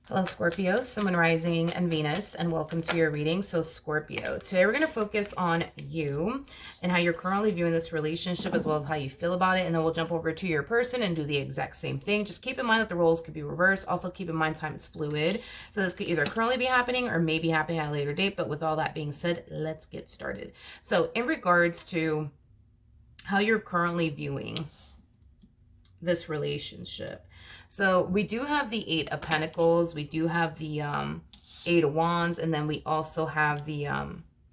Hello, Scorpio, Sun, Moon, Rising, and Venus, and welcome to your reading. So, Scorpio, today we're going to focus on you and how you're currently viewing this relationship as well as how you feel about it. And then we'll jump over to your person and do the exact same thing. Just keep in mind that the roles could be reversed. Also, keep in mind time is fluid. So, this could either currently be happening or maybe happening at a later date. But with all that being said, let's get started. So, in regards to how you're currently viewing this relationship. So we do have the Eight of Pentacles, we do have the Eight of Wands, and then we also have the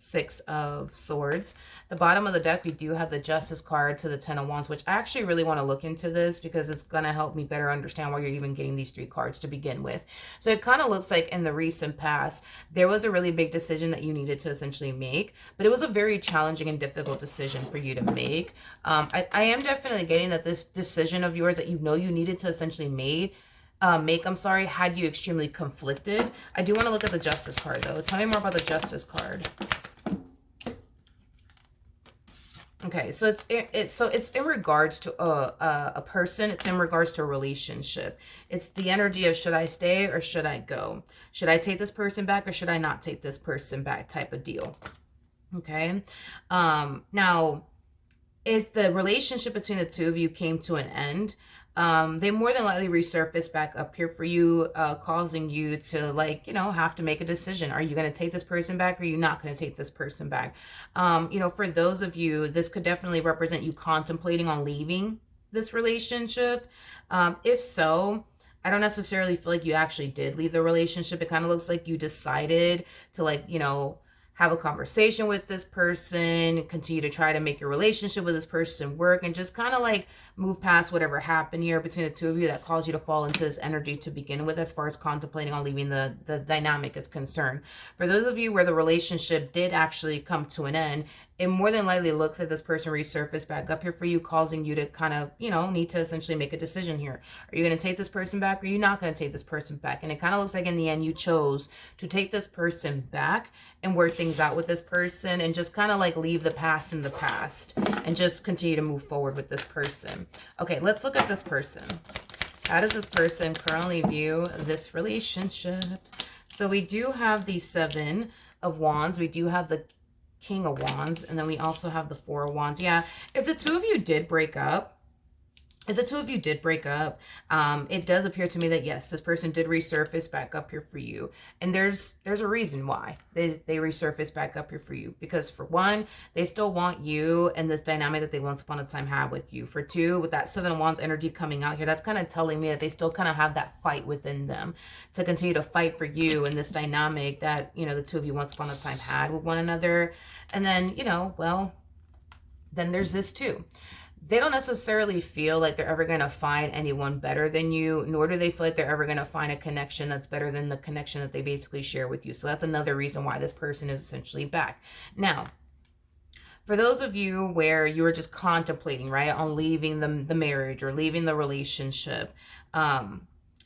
Six of Swords. The bottom of the deck, we do have the Justice card to the Ten of Wands, which I actually really want to look into this because it's going to help me better understand why you're even getting these three cards to begin with. So it kind of looks like in the recent past, there was a really big decision that you needed to essentially make, but it was a very challenging and difficult decision for you to make. I am definitely getting that this decision of yours that you know you needed to essentially make, had you extremely conflicted. I do want to look at the Justice card though. Tell me more about the Justice card. Okay, so it's in regards to a person. It's in regards to a relationship. It's the energy of should I stay or should I go? Should I take this person back or should I not take this person back type of deal. Okay. Now, if the relationship between the two of you came to an end, they more than likely resurface back up here for you, causing you to, like, have to make a decision. Are you going to take this person back or are you not going to take this person back? For those of you, this could definitely represent you contemplating on leaving this relationship. If so, I don't necessarily feel like you actually did leave the relationship. It kind of looks like you decided to, like, have a conversation with this person, continue to try to make your relationship with this person work, and just kind of like move past whatever happened here between the two of you that caused you to fall into this energy to begin with, as far as contemplating on leaving the dynamic is concerned. For those of you where the relationship did actually come to an end, it more than likely looks like this person resurfaced back up here for you, causing you to kind of, need to essentially make a decision here. Are you going to take this person back or are you not going to take this person back? And it kind of looks like in the end you chose to take this person back and work things out with this person and just kind of like leave the past in the past and just continue to move forward with this person. Okay, let's look at this person. How does this person currently view this relationship? So we do have the Seven of Wands. We do have the King of Wands. And then we also have the Four of Wands. Yeah, if the two of you did break up, it does appear to me that yes, this person did resurface back up here for you. And there's a reason why they resurface back up here for you. Because for one, they still want you and this dynamic that they once upon a time had with you. For two, with that Seven of Wands energy coming out here, that's kind of telling me that they still kind of have that fight within them to continue to fight for you and this dynamic that, the two of you once upon a time had with one another. And then, then there's this too. They don't necessarily feel like they're ever going to find anyone better than you, nor do they feel like they're ever going to find a connection that's better than the connection that they basically share with you. So that's another reason why this person is essentially back. Now, for those of you where you were just contemplating, right, on leaving the marriage or leaving the relationship, I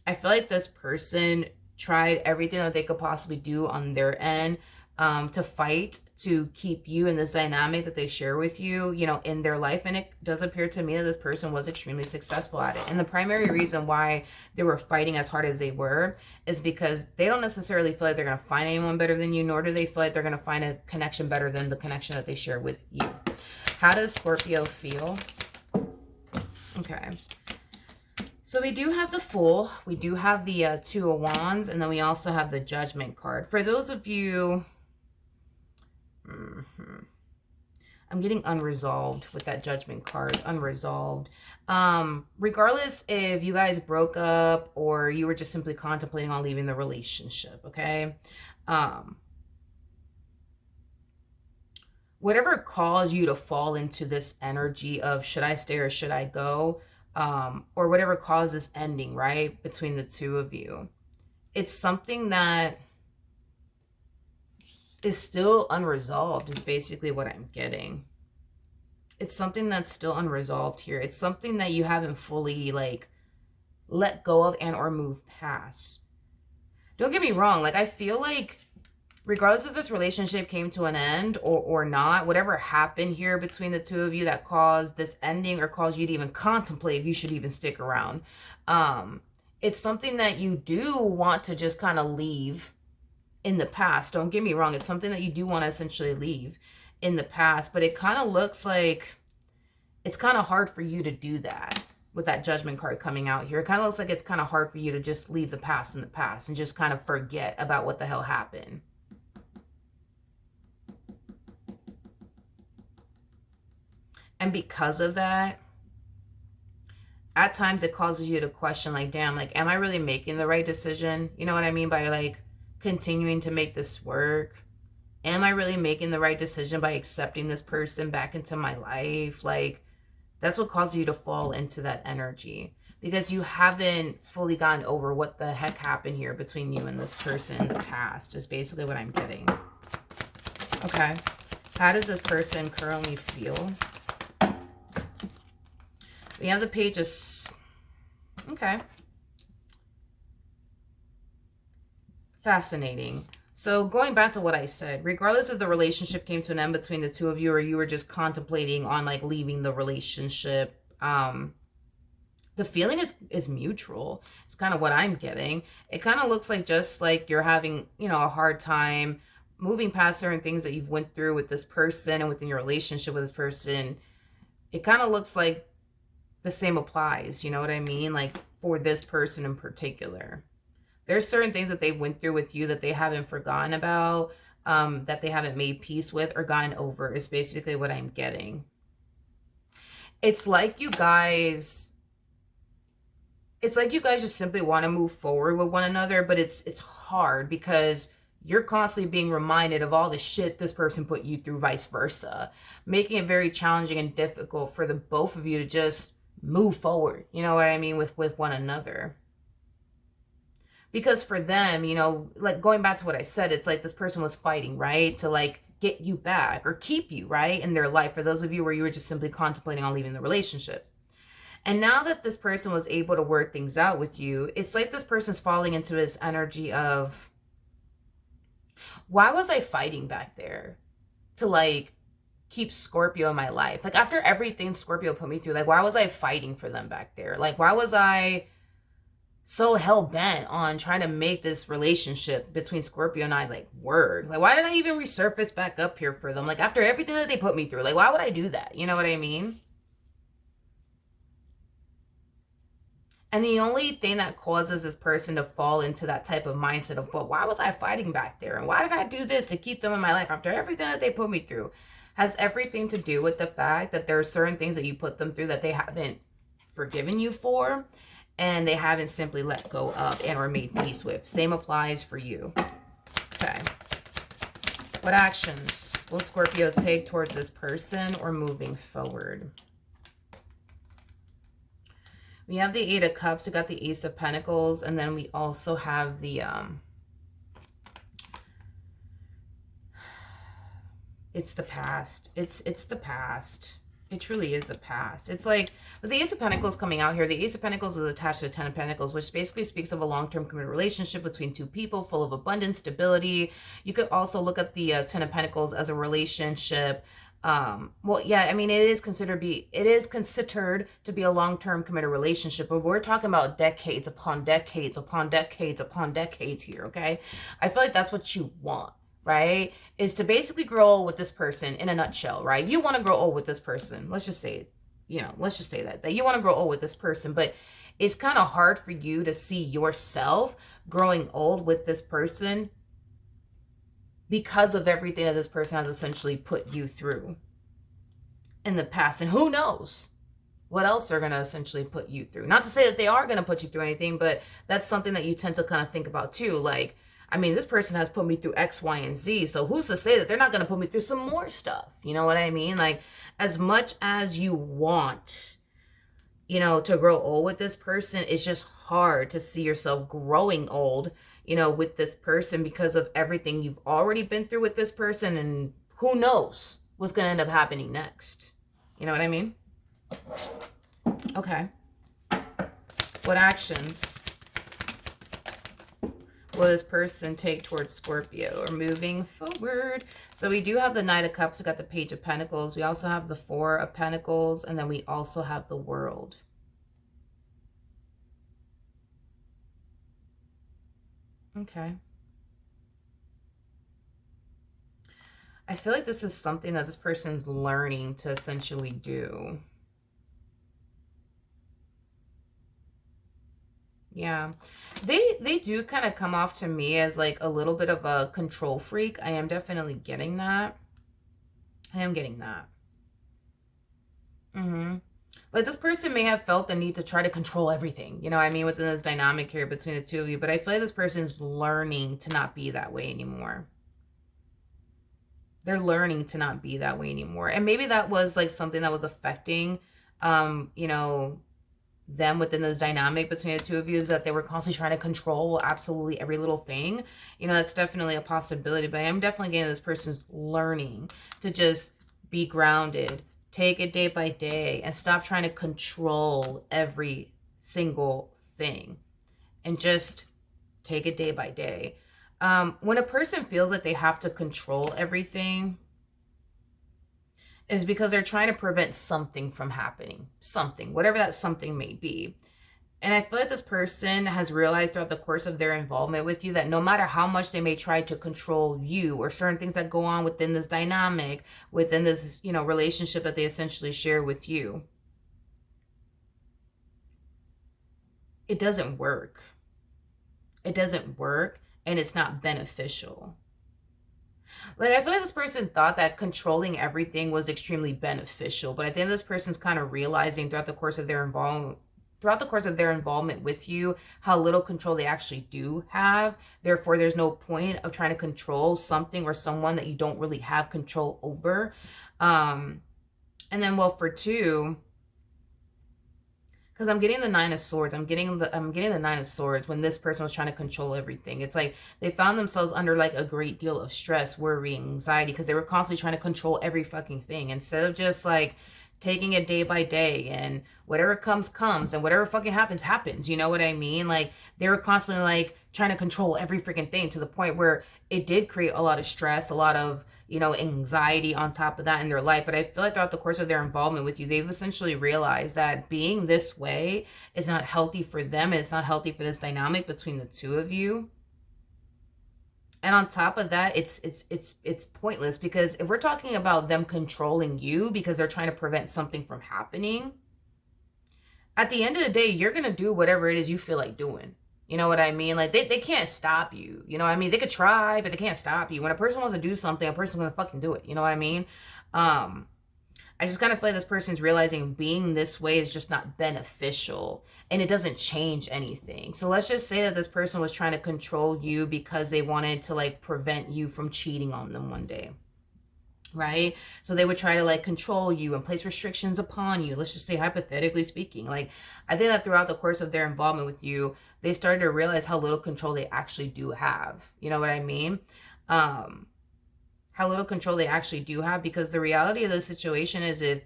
feel like this person tried everything that they could possibly do on their end to fight to keep you in this dynamic that they share with you, in their life. And it does appear to me that this person was extremely successful at it. And the primary reason why they were fighting as hard as they were is because they don't necessarily feel like they're going to find anyone better than you, nor do they feel like they're going to find a connection better than the connection that they share with you. How does Scorpio feel? Okay. So we do have the Fool, we do have the Two of Wands, and then we also have the Judgment card. For those of you... I'm getting unresolved with that Judgment card. Unresolved. Regardless if you guys broke up or you were just simply contemplating on leaving the relationship, okay? Whatever caused you to fall into this energy of should I stay or should I go, or whatever caused this ending, right, between the two of you, it's something that is still unresolved is basically what I'm getting. It's something that's still unresolved here. It's something that you haven't fully, like, let go of and or moved past. Don't get me wrong. Like, I feel like regardless if this relationship came to an end or not, whatever happened here between the two of you that caused this ending or caused you to even contemplate if you should even stick around, it's something that you do want to just kind of leave in the past. Don't get me wrong. It's something that you do want to essentially leave in the past, but it kind of looks like it's kind of hard for you to do that with that Judgment card coming out here. It kind of looks like it's kind of hard for you to just leave the past in the past and just kind of forget about what the hell happened. And because of that, at times it causes you to question, like, damn, like, am I really making the right decision? You know what I mean by, like, continuing to make this work? Am I really making the right decision by accepting this person back into my life? Like, that's what causes you to fall into that energy, because you haven't fully gotten over what the heck happened here between you and this person in the past, is basically what I'm getting. Okay. How does this person currently feel? We have the Page of... Okay. Fascinating. So going back to what I said, regardless if the relationship came to an end between the two of you, or you were just contemplating on like leaving the relationship, the feeling is mutual. It's kind of what I'm getting. It kind of looks like just like you're having, you know, a hard time moving past certain things that you've went through with this person and within your relationship with this person. It kind of looks like the same applies, you know what I mean? Like for this person in particular. There's certain things that they went through with you that they haven't forgotten about, that they haven't made peace with or gotten over, is basically what I'm getting. It's like you guys just simply want to move forward with one another, but it's hard because you're constantly being reminded of all the shit this person put you through, vice versa, making it very challenging and difficult for the both of you to just move forward, you know what I mean, with one another. Because for them, you know, like going back to what I said, it's like this person was fighting, right? To like get you back or keep you, right, in their life. For those of you where you were just simply contemplating on leaving the relationship. And now that this person was able to work things out with you, it's like this person's falling into this energy of, why was I fighting back there to like keep Scorpio in my life? Like after everything Scorpio put me through, like why was I fighting for them back there? Like why was I so hell-bent on trying to make this relationship between Scorpio and I like work? Like why did I even resurface back up here for them? Like after everything that they put me through, like why would I do that? You know what I mean? And the only thing that causes this person to fall into that type of mindset of, well, why was I fighting back there? And why did I do this to keep them in my life after everything that they put me through? Has everything to do with the fact that there are certain things that you put them through that they haven't forgiven you for, and they haven't simply let go of and or made peace with. Same applies for you. Okay. What actions will Scorpio take towards this person or moving forward? We have the Eight of Cups. We got the Ace of Pentacles. And then we also have the... it's the past. It's the past. It truly is the past. It's like, with the Ace of Pentacles coming out here, the Ace of Pentacles is attached to the Ten of Pentacles, which basically speaks of a long-term committed relationship between two people, full of abundance, stability. You could also look at the Ten of Pentacles as a relationship. Well, yeah, I mean, it is considered to be a long-term committed relationship, but we're talking about decades upon decades upon decades upon decades here, okay? I feel like that's what you want, right? Is to basically grow old with this person in a nutshell, right? You want to grow old with this person. Let's just say it, let's just say that you want to grow old with this person, but it's kind of hard for you to see yourself growing old with this person because of everything that this person has essentially put you through in the past. And who knows what else they're going to essentially put you through. Not to say that they are going to put you through anything, but that's something that you tend to kind of think about too. Like, I mean, this person has put me through X, Y, and Z. So who's to say that they're not going to put me through some more stuff? You know what I mean? Like, as much as you want, to grow old with this person, it's just hard to see yourself growing old, with this person because of everything you've already been through with this person. And who knows what's going to end up happening next. You know what I mean? Okay. What actions will this person take towards Scorpio or moving forward? So we do have the Knight of Cups. We got the Page of Pentacles. We also have the Four of Pentacles. And then we also have the World. Okay. I feel like this is something that this person's learning to essentially do. Yeah. They do kind of come off to me as like a little bit of a control freak. I am definitely getting that. I am getting that. Mm-hmm. Like this person may have felt the need to try to control everything, you know what I mean, within this dynamic here between the two of you. But I feel like this person's learning to not be that way anymore. They're learning to not be that way anymore. And maybe that was like something that was affecting you know, them within this dynamic between the two of you, is that they were constantly trying to control absolutely every little thing. You know, that's definitely a possibility. But I am definitely getting this person's learning to just be grounded, take it day by day, and stop trying to control every single thing, and just take it day by day. When a person feels like they have to control everything, is because they're trying to prevent something from happening, something, whatever that something may be. And I feel like this person has realized throughout the course of their involvement with you that no matter how much they may try to control you or certain things that go on within this dynamic, within this, you know, relationship that they essentially share with you, it doesn't work. It doesn't work, and it's not beneficial. Like, I feel like this person thought that controlling everything was extremely beneficial, but I think this person's kind of realizing throughout the course of their involvement with you, how little control they actually do have. Therefore, there's no point of trying to control something or someone that you don't really have control over. And then, well, for two, because I'm getting the Nine of Swords. I'm getting the Nine of Swords when this person was trying to control everything. It's like they found themselves under like a great deal of stress, worry, anxiety, because they were constantly trying to control every fucking thing instead of just like taking it day by day, and whatever comes, and whatever fucking happens. You know what I mean? Like they were constantly like trying to control every freaking thing, to the point where it did create a lot of stress, a lot of, you know, anxiety on top of that in their life. But I feel like throughout the course of their involvement with you, they've essentially realized that being this way is not healthy for them, and it's not healthy for this dynamic between the two of you. And on top of that, it's pointless, because if we're talking about them controlling you because they're trying to prevent something from happening, at the end of the day, you're going to do whatever it is you feel like doing. You know what I mean? Like they can't stop you. You know what I mean? They could try, but they can't stop you. When a person wants to do something, a person's going to fucking do it. You know what I mean? Um I just kind of feel like this person's realizing being this way is just not beneficial, and it doesn't change anything. So let's just say that this person was trying to control you because they wanted to like prevent you from cheating on them one day, right? So they would try to like control you and place restrictions upon you. Let's just say, hypothetically speaking. Like, I think that throughout the course of their involvement with you, they started to realize how little control they actually do have. You know what I mean? How little control they actually do have, because the reality of the situation is, if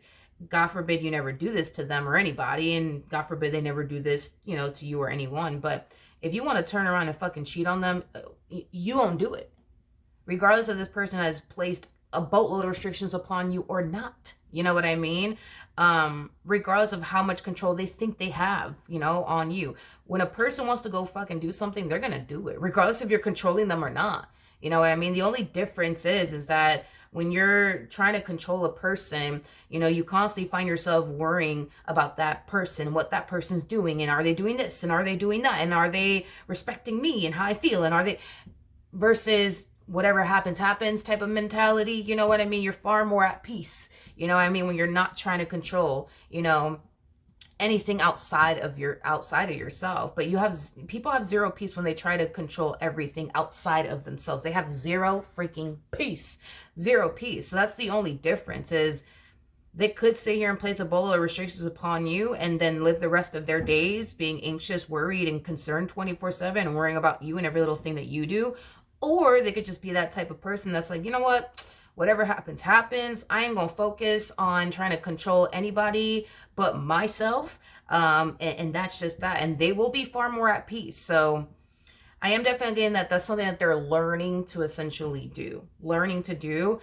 God forbid you never do this to them or anybody, and God forbid they never do this, you know, to you or anyone, but if you want to turn around and fucking cheat on them, you won't do it, regardless of this person has placed a boatload of restrictions upon you or not. You know what I mean? Regardless of how much control they think they have, you know, on you. When a person wants to go fucking do something, they're gonna do it, regardless if you're controlling them or not. You know what I mean? The only difference is that when you're trying to control a person, you know, you constantly find yourself worrying about that person, what that person's doing, and are they doing this, and are they doing that, and are they respecting me and how I feel, and are they, versus whatever happens type of mentality. You know what I mean? You're far more at peace. You know what I mean? When you're not trying to control, you know, anything outside of yourself. But people have zero peace when they try to control everything outside of themselves. They have zero freaking peace. Zero peace. So that's the only difference, is they could stay here and place a bowl of restrictions upon you, and then live the rest of their days being anxious, worried, and concerned 24/7, and worrying about you and every little thing that you do. Or they could just be that type of person that's like, you know what? Whatever happens. I ain't gonna focus on trying to control anybody but myself. And that's just that. And they will be far more at peace. So I am definitely getting that that's something that they're learning to essentially do. Learning to do.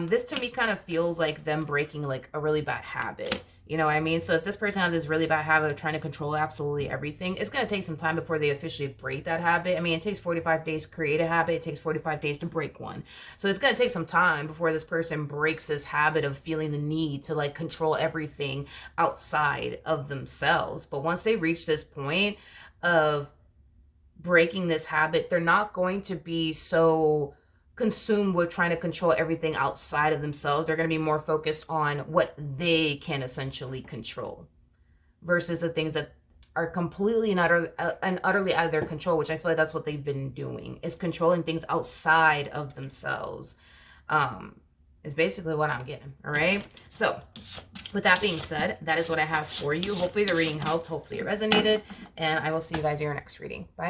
This to me kind of feels like them breaking like a really bad habit. You know what I mean? So if this person has this really bad habit of trying to control absolutely everything, it's going to take some time before they officially break that habit. I mean, it takes 45 days to create a habit. It takes 45 days to break one. So it's going to take some time before this person breaks this habit of feeling the need to like control everything outside of themselves. But once they reach this point of breaking this habit, they're not going to be so consumed with trying to control everything outside of themselves. They're going to be more focused on what they can essentially control versus the things that are completely and utterly out of their control, which I feel like that's what they've been doing, is controlling things outside of themselves. Is basically what I'm getting. All right. So with that being said, that is what I have for you. Hopefully the reading helped. Hopefully it resonated. And I will see you guys in your next reading. Bye.